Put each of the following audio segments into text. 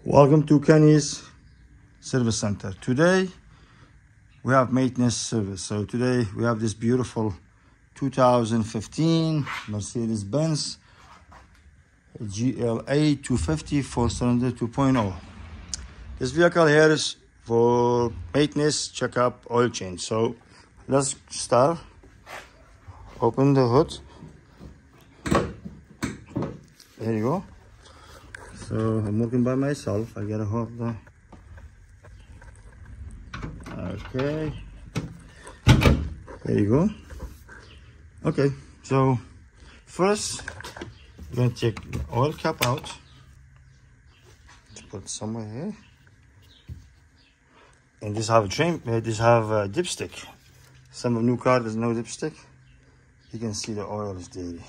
Welcome to Kenny's Service Center. Today we have maintenance service. So today we have this beautiful 2015 Mercedes-Benz GLA 250 4-cylinder 2.0. This vehicle here is for maintenance, checkup, oil change. So let's start. Open the hood. There you go. So I'm working by myself. I gotta hold the. Okay. There you go. Okay. So first, we're gonna take the oil cap out. Let's put it somewhere here. And this have a trim. This have a dipstick. Some of new car there's no dipstick. You can see the oil is dirty.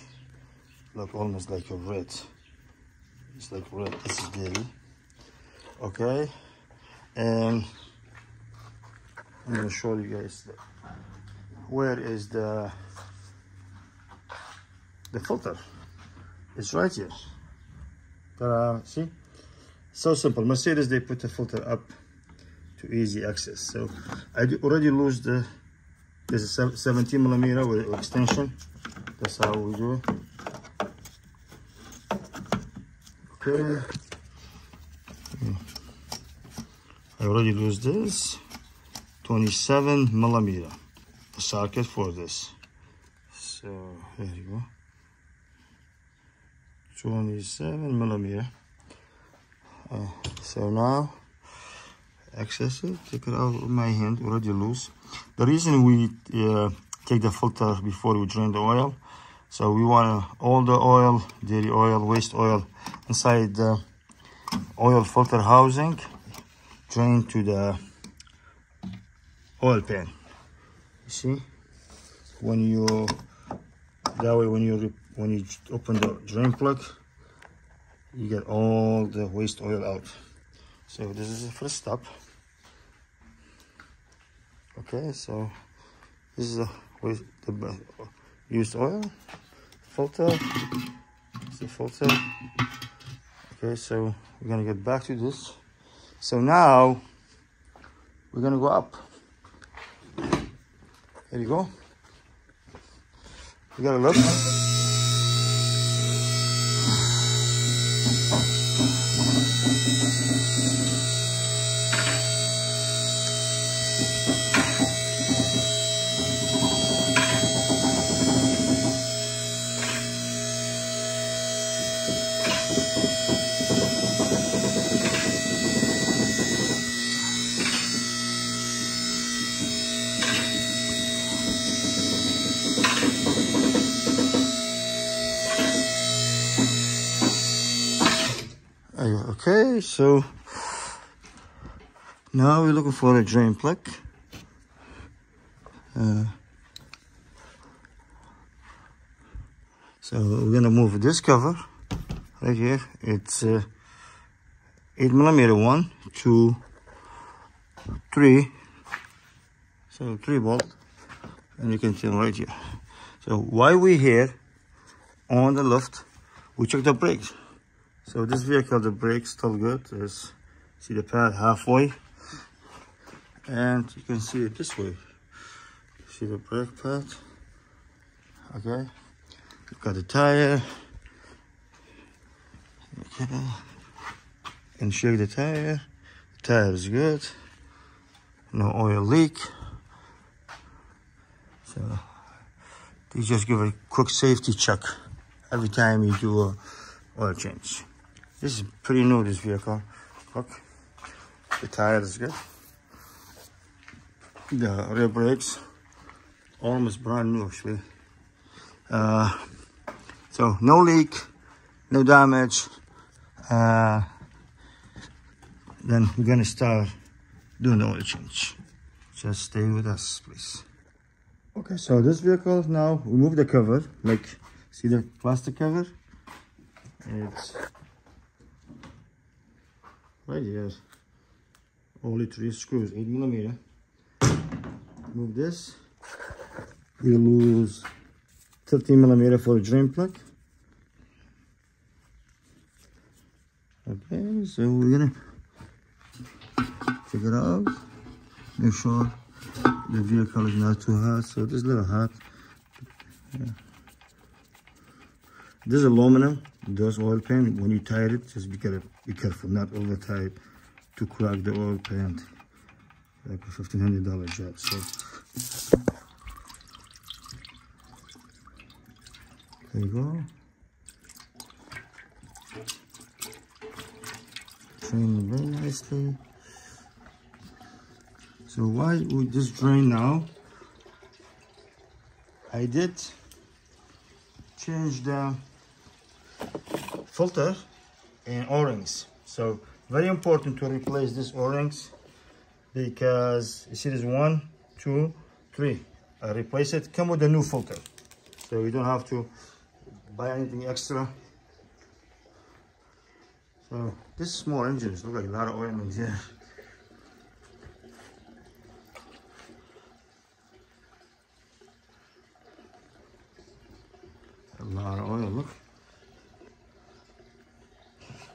Look, almost like a red. It's like red. This is dirty. Okay, and I'm gonna show you guys where is the filter. It's right here. See, so simple. Mercedes, they put the filter up to easy access. So I already lose there's a 17 millimeter with extension. That's how we do it. Okay. I already lose this 27 millimeter socket for this. So there you go. 27 millimeter. So now access it. Take it out of my hand. Already loose. The reason we take the filter before we drain the oil, so we want all the oil, dirty oil, waste oil inside the oil filter housing drain to the oil pan. You see, when you open the drain plug, you get all the waste oil out. So this is the first step. Okay, so this is the used oil filter. It's the filter. Okay, so we're gonna get back to this. So now we're gonna go up. There you go. You gotta look. Okay, so now we're looking for a drain plug. So we're gonna move this cover right here. It's 8 millimeter 1, 2, 3. So 3 bolt, and you can see right here. So while we're here on the left, we check the brakes. So this vehicle, the brakes still good. There's, see the pad halfway, and you can see it this way. See the brake pad. Okay, you've got the tire. Okay, and shake the tire. The tire is good. No oil leak. So you just give a quick safety check every time you do a oil change. This is pretty new, this vehicle. Look, the tire is good. The rear brakes, almost brand new actually. So no leak, no damage. Then we're gonna start doing the oil change. Just stay with us, please. Okay, so this vehicle now, we move the cover. Like, see the plastic cover? It's right here. Only 3 screws, 8 millimeter. Move this. We lose 13 millimeter for a drain plug. Okay, so we're gonna check it out. Make sure the vehicle is not too hot. So this is a little hot. Yeah. This is aluminum. Those oil pan, when you tie it, just be careful, not over tight to crack the oil pan. Like a $1,500 job. So there you go. Drain very nicely. So why would this drain now? I did change the filter and O-rings. So very important to replace this O-rings, because you see there's 1, 2, 3. I replace it. Come with a new filter, so you don't have to buy anything extra. So this small engines look like a lot of oil in here. A lot of oil, look.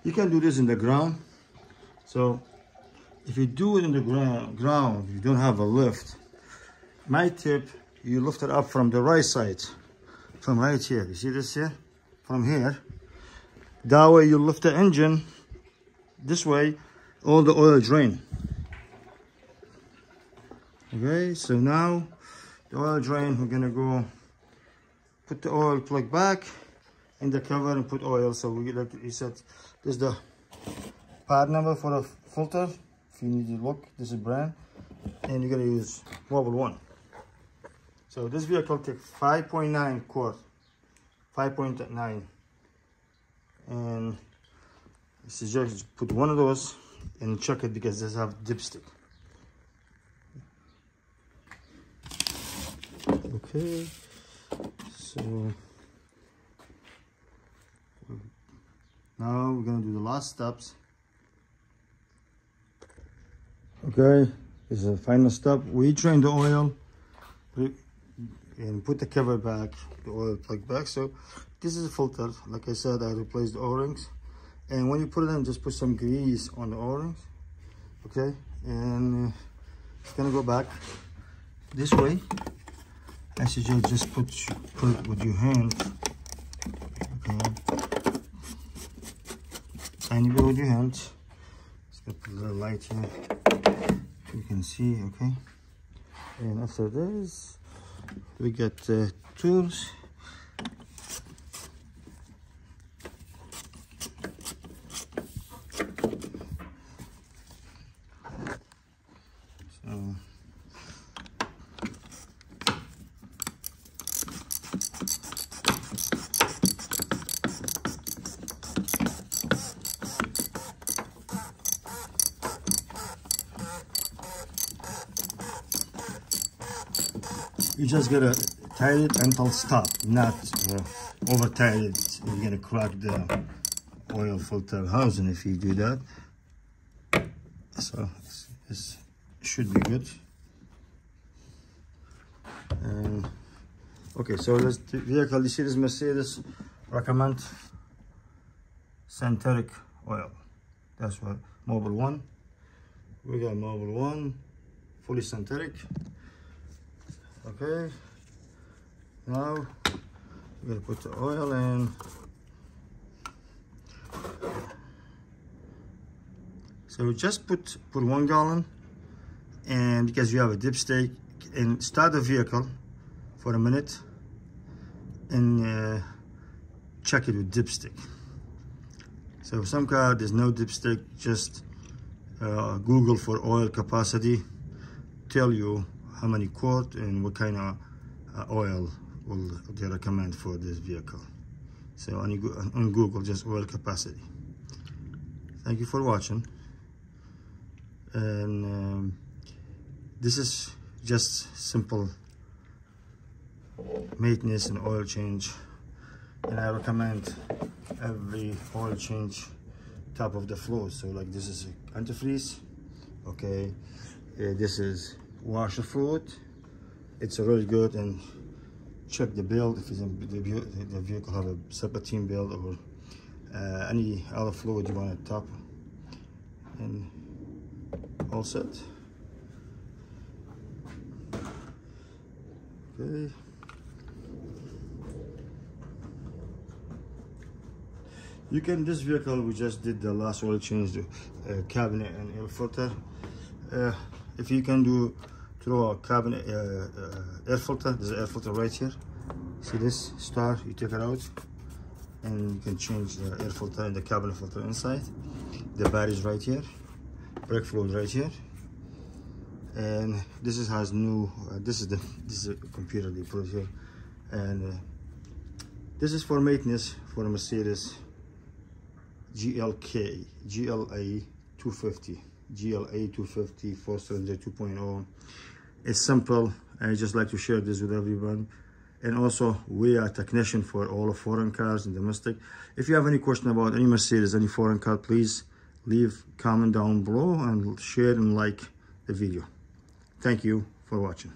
You can do this in the ground. So if you do it in the ground, you don't have a lift. My tip, you lift it up from the right side, from right here. You see this here? From here. That way you lift the engine. This way, all the oil drain. Okay, so now the oil drain, we're gonna go put the oil plug back in the cover and put oil. So we, like you said, this is the part number for the filter. If you need to look, this is brand, and you're gonna use Mobil 1. So this vehicle takes 5.9 quart, 5.9, and I suggest put one of those and check it, because this have dipstick. Okay, so now we're gonna do the last steps. Okay, this is the final step. We drain the oil and put the cover back, the oil plug back. So this is a filter. Like I said, I replaced the O-rings. And when you put it in, just put some grease on the O-rings. Okay, and it's gonna go back this way. I suggest just put it with your hand. Okay, tiny bit with your hand. Just gonna put a little light here, you can see. Okay, and after this, we got tools. So you just gotta tie it until stop, not over tie it. You're gonna crack the oil filter housing if you do that. So this should be good. Okay, so this vehicle, you see this Mercedes recommend synthetic oil. That's what Mobil 1. We got Mobil 1 fully synthetic. Okay, now we're gonna put the oil in. So just put 1 gallon, and because you have a dipstick, and start the vehicle for a minute and check it with dipstick. So some car there's no dipstick, just Google for oil capacity, tell you how many quart and what kind of oil will they recommend for this vehicle. So on Google, just oil capacity. Thank you for watching. And this is just simple maintenance and oil change, and I recommend every oil change top of the floor. So like this is antifreeze, okay, this is washer fluid. It's really good, and check the build if it's in the vehicle have a serpentine build or any other fluid you want to top, and all set. Okay. You can, this vehicle, we just did the last oil change, the cabinet and air filter. If you can do through a cabinet air filter, there's an air filter right here. See this star, you take it out and you can change the air filter and the cabinet filter inside. The batteries right here, brake fluid right here, and this is has new this is a computer they put here, and this is for maintenance for a Mercedes GLA 250 4-cylinder 2.0. It's simple. I just like to share this with everyone. And also, we are technician for all of foreign cars and domestic. If you have any question about any Mercedes, any foreign car, please leave comment down below and share and like the video. Thank you for watching.